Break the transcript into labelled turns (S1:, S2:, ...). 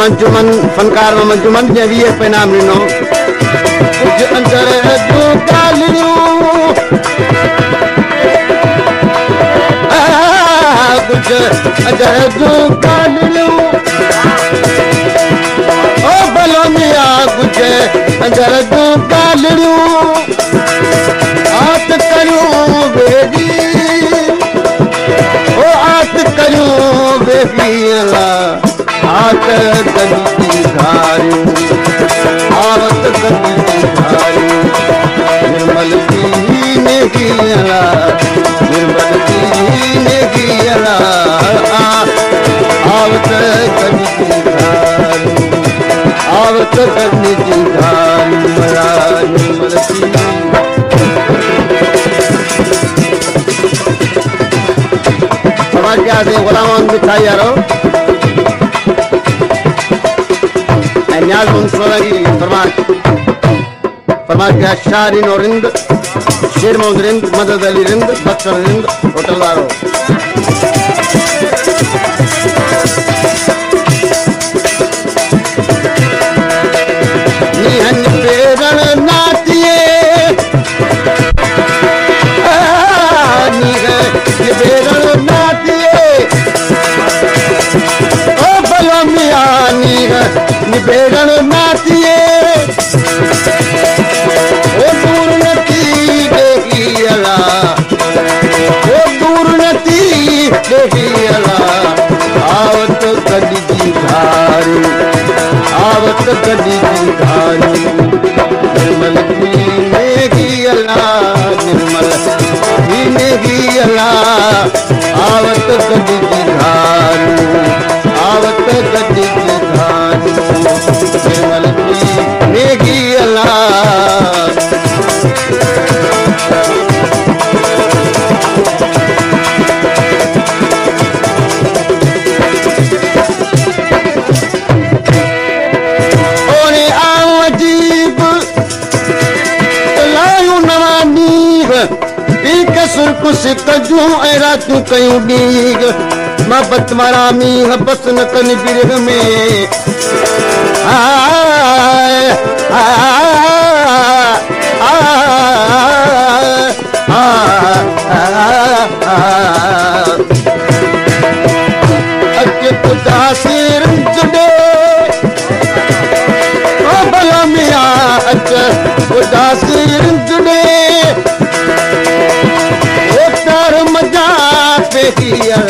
S1: मंजूमन फनकार में मंजूमन जे 20 रुपए इनाम ॾिनो कुछ अंदर जूं ॻाल्हियूं कुछ अंदर जूं ॻाल्हियूं ओ भलो मियां कुछ अंदर जूं ॻाल्हियूं आत करियूं बेबी ओ आत करियूं बेबी आत गदी धारियूं आवत गदी धारियूं निर्मल ने गियला निर्मल ने गियला आवत गदी धारियूं आवत गदी धारियूं निर्मल समाज के आदमी गुलाम मिठाई यारो न्याज मुंसोलगी फरमाश के शारीन और रिंद शेर मोहम्मद रिंद मदद अली रिंद बख्तर रिंद होटल वालों निहन पेरण नातिए निहन पेरण नातिए ओ भलो मियां निबेरण नातिए ओ दूर नती देखियला ओ दूर नती देखियला आवत गदी जी धारी आवत गदी जी धारी निर्मल ने गियला निर्मल ने गियला आवत गदी जी धारी आवत गदी जी धारी निर्मल ने गियला ओने आजीब लायूं नवानीग एक सुरख सिक जूं ऐं रातूं कयूं ॾींग मोहब्बत वारा मींह बस न कनि बिरह में अचे उदासी रिंज ॾे ओ भला मियां अचे उदासी रिंज ॾे ओ तार मजा पे किया